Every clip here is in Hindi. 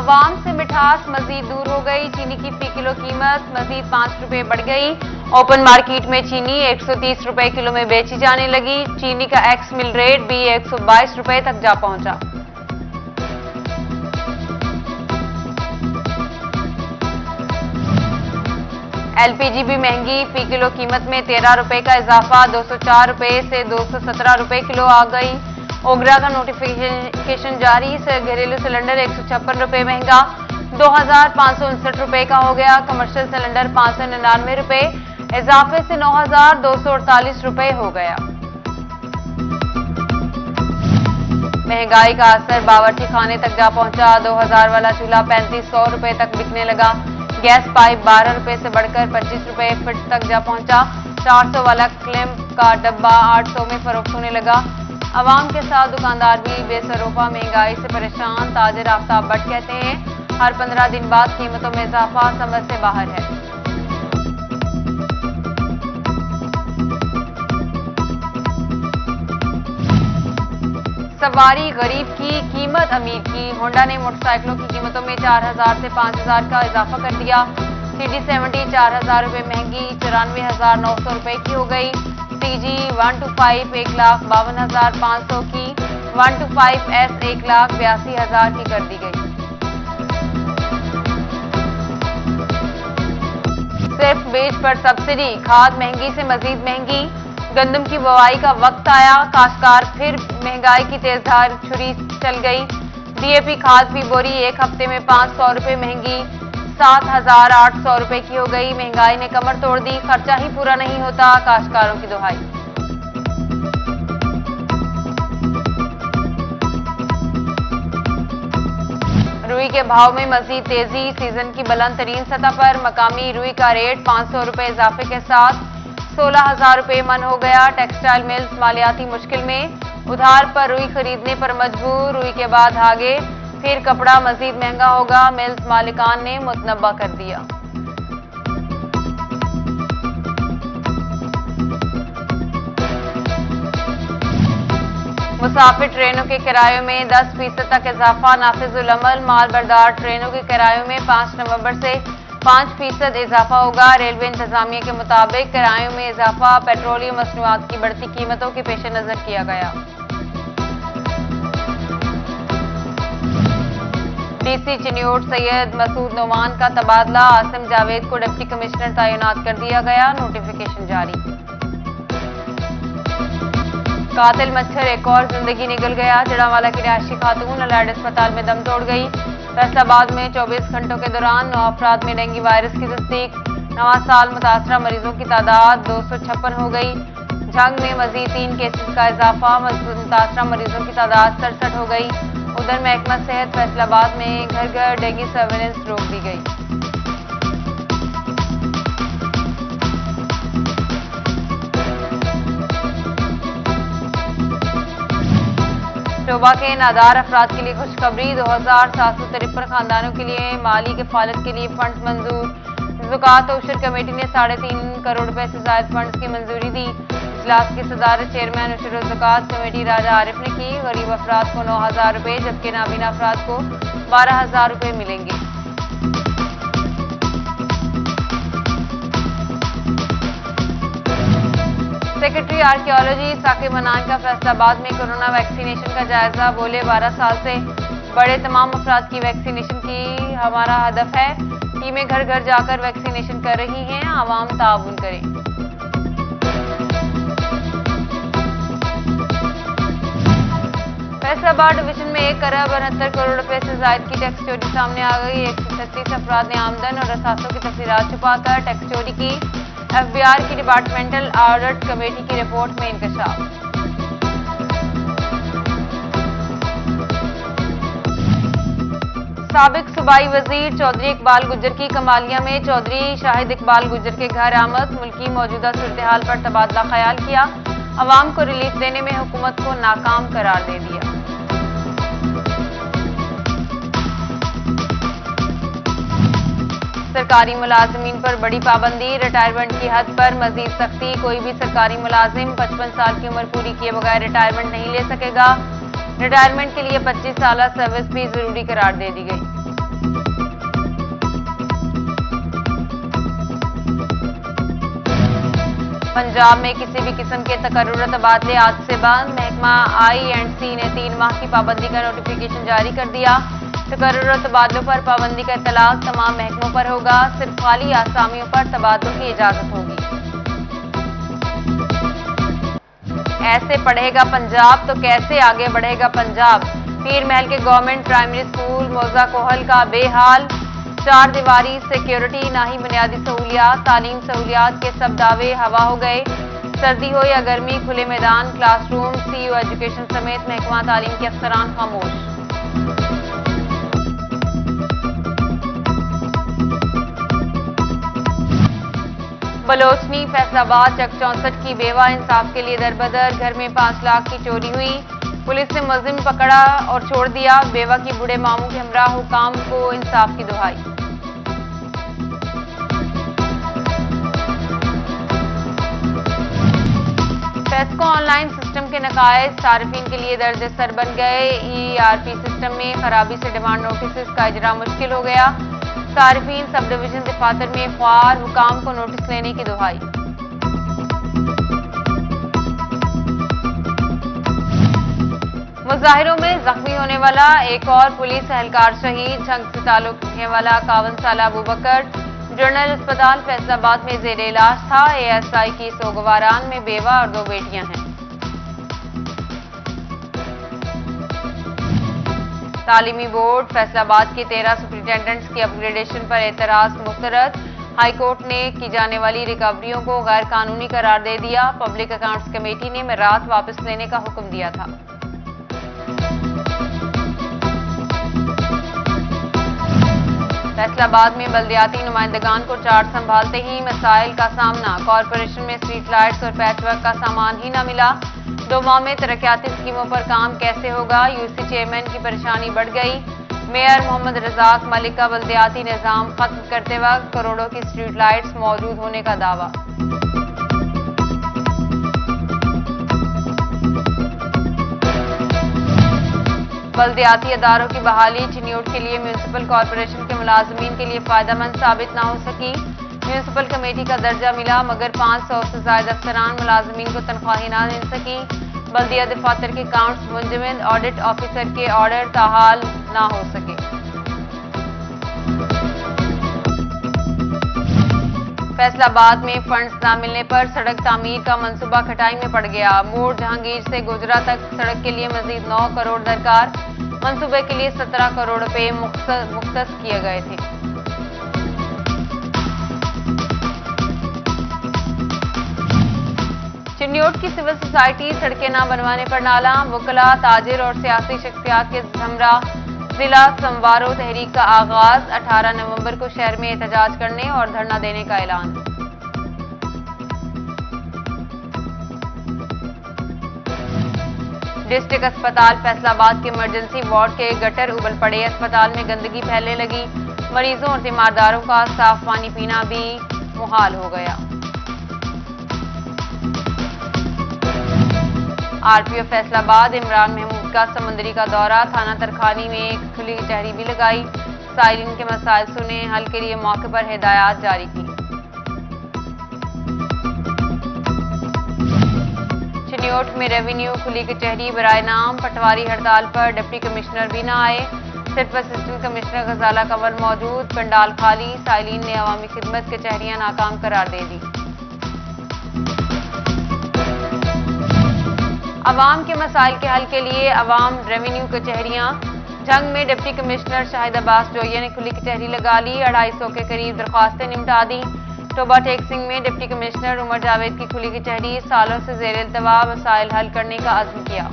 आवाम से मिठास मजीद दूर हो गई। चीनी की फी किलो कीमत मजीद 5 रुपए बढ़ गई। ओपन मार्केट में चीनी 130 रुपए किलो में बेची जाने लगी। चीनी का एक्स मिल रेट भी 122 रुपए तक जा पहुंचा। एलपीजी भी महंगी, फी किलो कीमत में 13 रुपए का इजाफा 204 रुपए से 217 रुपए किलो आ गई। ओगरा का नोटिफिकेशन जारी, घरेलू सिलेंडर 156 रुपए महंगा 2559 रुपए का हो गया। कमर्शियल सिलेंडर 599 रुपए इजाफे से 9248 रुपए हो गया। महंगाई का असर बावर्ची खाने तक जा पहुंचा। 2000 वाला चूल्हा 3500 रुपए तक बिकने लगा। गैस पाइप 12 रुपए से बढ़कर 25 रुपए फीट तक जा पहुंचा। 400 वाला क्लैंप का डब्बा 800 में फरोख्त होने लगा। आवाम के साथ दुकानदार भी बेसरोपा महंगाई से परेशान। ताजिर आफ्ताब भट्ट कहते हैं हर 15 दिन बाद कीमतों में इजाफा समझ से बाहर है। सवारी गरीब की, कीमत अमीर की। होंडा ने मोटरसाइकिलों की कीमतों में 4000 से 5000 का इजाफा कर दिया। CD70 4000 रुपए महंगी 94,900 रुपए की हो गई। CG 125 1,52,500 की। 125S 1,82,000 की कर दी गई। सिर्फ बीज पर सब्सिडी, खाद महंगी से मजीद महंगी। गंदम की बुआई का वक्त आया, काश्तकार फिर महंगाई की तेजधार छुरी चल गई। DAP खाद की बोरी एक हफ्ते में 500 रुपए महंगी 7,800 रुपए की हो गई। महंगाई ने कमर तोड़ दी, खर्चा ही पूरा नहीं होता, काश्तकारों की दुहाई। रुई के भाव में मजीद तेजी, सीजन की बुलंद तरीन सतह पर। मकामी रुई का रेट 500 रुपए इजाफे के साथ 16,000 रुपए मन हो गया। टेक्सटाइल मिल्स मालियाती मुश्किल में, उधार पर रुई खरीदने पर मजबूर। रुई के बाद धागे, फिर कपड़ा मजीद महंगा होगा, मिल्स मालिकान ने मुतनब्बा कर दिया। मुसाफिर ट्रेनों के किरायों में 10% तक इजाफा नाफिजुल अमल। माल बरदार ट्रेनों के किरायों में 5 नवंबर से 5% इजाफा होगा। रेलवे इंतजामिया के मुताबिक किरायों में इजाफा पेट्रोलियम मसनूआत की बढ़ती कीमतों के पेश नजर किया गया। DC चिन्योट सैयद मसूद नोमान का तबादला, आसिम जावेद को डिप्टी कमिश्नर तैनात कर दिया गया। नोटिफिकेशन जारी। कातिल मच्छर एक और जिंदगी निकल गया। जड़ावाला की रिहायशी खातून अलाइड अस्पताल में दम तोड़ गई। फैसलाबाद में 24 घंटों के दौरान 9 अफराद में डेंगू वायरस की तस्दीक। नवा साल मुतासरा मरीजों की तादाद 256 हो गई। जंग में मजीद 3 केसेस का इजाफा, मुतासरा मरीजों की तादाद 67 हो गई। उधर महकमा सेहत फैसलाबाद में घर घर डेंगू सर्वेलेंस रोक दी गई। शोबा के नादार अफराद के लिए खुशखबरी, 2753 खानदानों के लिए माली किफालत के लिए फंड मंजूर। ज़कात उशर कमेटी ने 3.5 करोड़ रुपए से ज्यादा फंड्स की मंजूरी दी। इजलास की सदारत चेयरमैन उशर ज़कात कमेटी राजा आरिफ ने की। गरीब अफराद को 9,000 रुपए जबकि नाबीना अफराद को 12,000 रुपए मिलेंगे। सेक्रेटरी आर्कियोलॉजी साकिब मनान का फैसलाबाद में कोरोना वैक्सीनेशन का जायजा। बोले 12 साल से बड़े तमाम अफराद की वैक्सीनेशन की हमारा हदफ है। टीमें घर घर जाकर वैक्सीनेशन कर रही हैं, आवाम ताउन करें। फैसलाबाद डिवीजन में 1 अरब 69 करोड़ रुपए से ज्यादा की टैक्स चोरी सामने आ गई। 136 अफराद ने आमदन और असासों की तफसीलात छुपाकर टैक्स चोरी की। FBI की डिपार्टमेंटल ऑडिट कमेटी की रिपोर्ट में इंकशाफ। साबिक सूबाई वजीर चौधरी इकबाल गुज्जर की कमालिया में चौधरी शाहिद इकबाल गुज्जर के घर आमद। मुल्की मौजूदा सूरत हाल पर तबादला ख्याल किया। अवाम को रिलीफ देने में हुकूमत को नाकाम करार दे दिया। सरकारी मुलाजमीन पर बड़ी पाबंदी, रिटायरमेंट की हद पर मजीद सख्ती। कोई भी सरकारी मुलाजिम 55 साल की उम्र पूरी किए बगैर रिटायरमेंट नहीं ले सकेगा। रिटायरमेंट के लिए 25 साल सर्विस भी जरूरी करार दे दी गई। पंजाब में किसी भी किस्म के तकर्रुरी तबादले आज से बंद। महकमा I&C ने 3 माह की पाबंदी का नोटिफिकेशन जारी कर दिया। तकर्रुरी तबादलों पर पाबंदी का इतलाक तमाम महकमों पर होगा। सिर्फ खाली आसामियों पर तबादलों की इजाजत होगी। ऐसे पढ़ेगा पंजाब तो कैसे आगे बढ़ेगा पंजाब। पीर महल के गवर्नमेंट प्राइमरी स्कूल मौजा कोहल का बेहाल। 4 दीवारी, सिक्योरिटी, ना ही बुनियादी सहूलियात, तालीम सहूलियात के सब दावे हवा हो गए। सर्दी हो या गर्मी, खुले मैदान, क्लासरूम, CU एजुकेशन समेत महकमा तालीम के अफसरान खामोश। बलोचनी फैसलाबाद चक 64 की बेवा इंसाफ के लिए दरबदर। घर में 5 लाख की चोरी हुई। पुलिस ने मुलजिम पकड़ा और छोड़ दिया। बेवा की बूढ़े मामू के हमरा हुकाम को इंसाफ की दुहाई। पेस्को ऑनलाइन सिस्टम के नकायज सार्फिन के लिए दर्ज सर बन गए। ERP सिस्टम में खराबी से डिमांड नोटिस का इजरा मुश्किल हो गया। सार्फिन सब डिवीजन दफातर में ख्वार हुकाम को नोटिस लेने की दुहाई। मुजाहिरों में जख्मी होने वाला एक और पुलिस एहलकार शहीद। जंग से ताल्लुक रखने वाला 51 साल अबूबकर जनरल अस्पताल फैसलाबाद में जेर इलाज था। ASI की सोगवारान में बेवा और 2 बेटियां हैं। तालीमी बोर्ड फैसलाबाद के 13 सुपरिटेंडेंट्स की अपग्रेडेशन पर एतराज मुस्तरद। हाईकोर्ट ने की जाने वाली रिकवरियों को गैर कानूनी करार दे दिया। पब्लिक अकाउंट्स कमेटी ने रात वापस लेने का हुक्म दिया था। फैसलाबाद में बल्दियाती नुमाइंदगान को चार्ज संभालते ही मसाइल का सामना। कॉरपोरेशन में स्ट्रीट लाइट्स और पैचवर्क का सामान ही न मिला। 2 माह में तरक्याती स्कीमों पर काम कैसे होगा। UC चेयरमैन की परेशानी बढ़ गई। मेयर मोहम्मद रजाक मलिक का बल्दियाती निजाम खत्म करते वक्त करोड़ों की स्ट्रीट लाइट्स मौजूद होने का दावा। बल्दियाती अदारों की बहाली चिन्यूट के लिए म्यूनिसिपल कॉरपोरेशन के मुलाजमीन के लिए फायदेमंद साबित न हो सकी। म्यूनिसिपल कमेटी का दर्जा मिला मगर 500 से ज्यादा अफसरान मुलाजमीन को तनख्वाही न मिल सकी। बल्दिया दफातर के अकाउंट्स मुंजमद, ऑडिट ऑफिसर के ऑर्डर ताहाल न हो सके। फैसलाबाद में फंड्स न मिलने पर सड़क तामीर का मंसूबा खटाई में पड़ गया। मोड़ जहांगीर से गोजरा तक सड़क के लिए मजीद 9 करोड़ दरकार। मंसूबे के लिए 17 करोड़ रुपए मुख्तस किए गए थे। चिन्योट की सिविल सोसाइटी सड़कें न बनवाने पर नाला। वकला, ताजिर और सियासी शख्सियात के हमरा जिला समवारो तहरीक का आगाज। 18 नवंबर को शहर में एहतजाज करने और धरना देने का ऐलान। डिस्ट्रिक्ट अस्पताल फैसलाबाद के इमरजेंसी वार्ड के गटर उबल पड़े। अस्पताल में गंदगी फैलने लगी। मरीजों और तीमारदारों का साफ पानी पीना भी मुहाल हो गया। RPO फैसलाबाद इमरान महमूद का समंदरी का दौरा। थाना तरखानी में एक खुली कचहरी भी लगाई। साइलिन के मसाइल सुने, हल के लिए मौके पर हिदायत जारी की। चिन्योट में रेवेन्यू खुली कचहरी बराए नाम। पटवारी हड़ताल पर डिप्टी कमिश्नर भी न आए। सिर्फ असिस्टेंट कमिश्नर गजाला कंवर मौजूद। पंडाल खाली। साइलिन ने अवामी खिदमत कचहरियां नाकाम करार दे दी। अवाम के मसाइल के हल के लिए अवाम रेवेन्यू कचहरियां। जंग में डिप्टी कमिश्नर शाहिद अब्बास जोया ने खुली कचहरी लगा ली। 250 के करीब दरख्वास्तें निपटा दी। टोबा टेक सिंह में डिप्टी कमिश्नर उमर जावेद की खुली कचहरी। सालों से जेर इल्तवा मसाइल हल करने का अज़्म किया।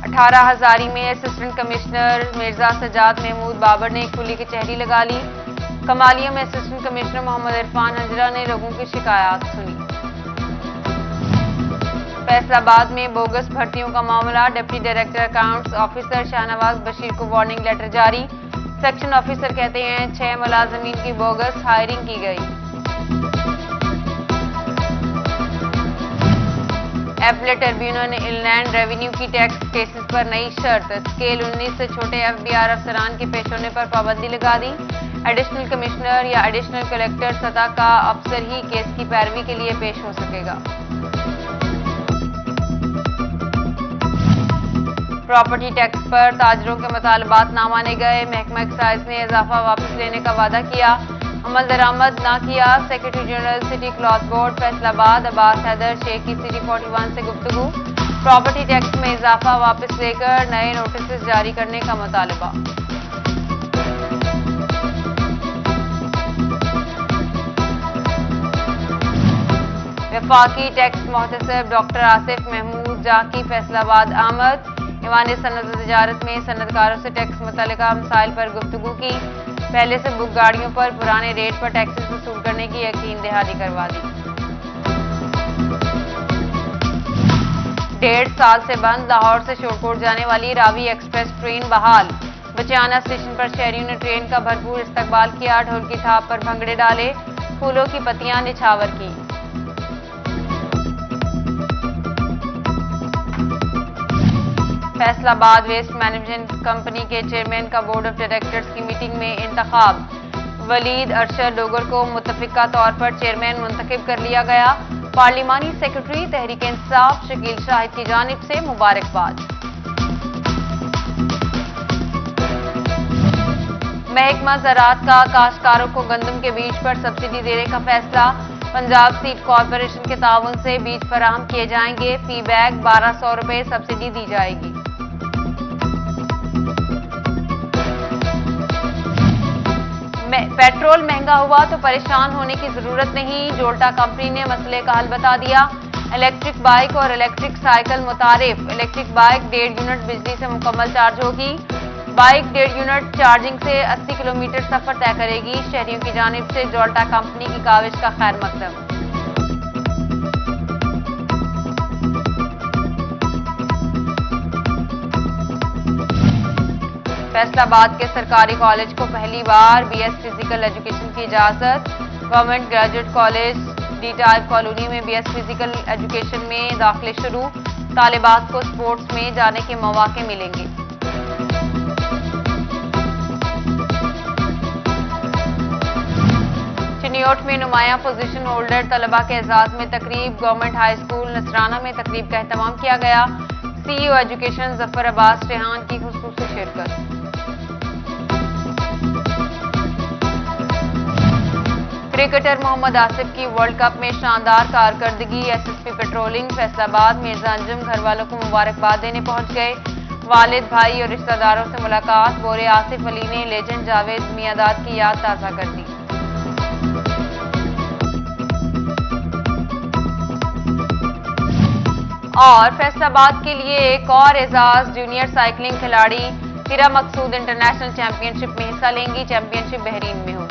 अठारह हजारी में असिस्टेंट कमिश्नर मिर्जा सजाद महमूद बाबर ने खुली कचहरी लगा ली। कमालिया में असिस्टेंट कमिश्नर मोहम्मद इरफान हजरा ने लोगों की शिकायत सुनी। फैसलाबाद में बोगस भर्तियों का मामला। Deputy director accounts officer Shahnawaz Bashir को वार्निंग लेटर जारी। सेक्शन ऑफिसर कहते हैं 6 मुलाजमीन की बोगस हायरिंग की गई। एपलेट ट्रिब्यूनल इनलैंड रेवेन्यू की टैक्स केसेस पर नई शर्त, स्केल 19 से छोटे एफबीआर अफसरान के पेश होने पर पाबंदी लगा दी। एडिशनल कमिश्नर या एडिशनल कलेक्टर सतह का अफसर ही केस की पैरवी के लिए पेश हो सकेगा। प्रॉपर्टी टैक्स पर ताजरों के मुतालबात ना माने गए, महकमा एक्साइज ने इजाफा वापस लेने का वादा किया, अमल दरामद ना किया। Secretary general city cloth board Faisalabad Abbas Haider Sheikh की सिटी 41 से गुफ्तगू, प्रॉपर्टी टैक्स में इजाफा वापस लेकर नए नोटिस जारी करने का मुतालबा। वफाकी टैक्स मोहतसिब डॉक्टर आसिफ महमूद जाकी फैसलाबाद आमद, ईवान सनत तिजारत में सनतकारों से टैक्स मुतल्लिका मसाइल पर गुफ्तगू की, पहले से बुक गाड़ियों पर पुराने रेट पर टैक्सेस वसूल करने की यकीन दहानी करवा दी। 1.5 साल से बंद लाहौर से शोरकोट जाने वाली रावी एक्सप्रेस ट्रेन बहाल, बचियाना स्टेशन पर शहरियों ने ट्रेन का भरपूर इस्तकबाल किया, ढोल की थाप पर भंगड़े डाले, फूलों की पत्तियां निछावर की। फैसलाबाद वेस्ट मैनेजमेंट कंपनी के चेयरमैन का बोर्ड ऑफ डायरेक्टर्स की मीटिंग में इंतखाब, वलीद अरशद डोगर को मुत्तफिका तौर पर चेयरमैन मुंतखब कर लिया गया। पार्लिमानी सेक्रेटरी तहरीक इंसाफ शकील शाहिद की जानिब से मुबारकबाद। महकमा ज़राअत का काश्तकारों को गंदम के बीज पर सब्सिडी देने का फैसला, पंजाब सीड कॉरपोरेशन के ताउन से बीज फराहम किए जाएंगे, फी बैग 1200 रुपए सब्सिडी दी जाएगी। पेट्रोल महंगा हुआ तो परेशान होने की जरूरत नहीं, जोल्टा कंपनी ने मसले का हल बता दिया। इलेक्ट्रिक बाइक और इलेक्ट्रिक साइकिल मुतारिफ, इलेक्ट्रिक बाइक 1.5 यूनिट बिजली से मुकम्मल चार्ज होगी, बाइक 1.5 यूनिट चार्जिंग से 80 किलोमीटर सफर तय करेगी। शहरियों की जानिब से जोल्टा कंपनी की काविश का खैर मकदम। फैसलाबाद के सरकारी कॉलेज को पहली बार बीएस फिजिकल एजुकेशन की इजाजत, government graduate college D type colony में बीएस फिजिकल एजुकेशन में दाखिले शुरू, तालिबात को स्पोर्ट्स में जाने के मौके मिलेंगे। चिनियोट में नुमाया पोजीशन होल्डर तलबा के एजाज में तकरीब, गवर्नमेंट हाई स्कूल नसराना में तकरीब का एहतमाम किया गया। सीईओ एजुकेशन जफर अब्बास रेहान की खुसूसी शिरकत। क्रिकेटर मोहम्मद आसिफ की वर्ल्ड कप में शानदार कारकर्दगी, एसएसपी पेट्रोलिंग फैसलाबाद मिर्जा अंजुम घर वालों को मुबारकबाद देने पहुंच गए, वालिद भाई और रिश्तेदारों से मुलाकात, बोरे आसिफ अली ने लेजेंड जावेद मियादाद की याद ताज़ा कर दी। और फैसलाबाद के लिए एक और एजाज, जूनियर साइकिलिंग खिलाड़ी हिरा मकसूद इंटरनेशनल चैंपियनशिप में हिस्सा लेंगी, चैंपियनशिप बहरीन में होगी।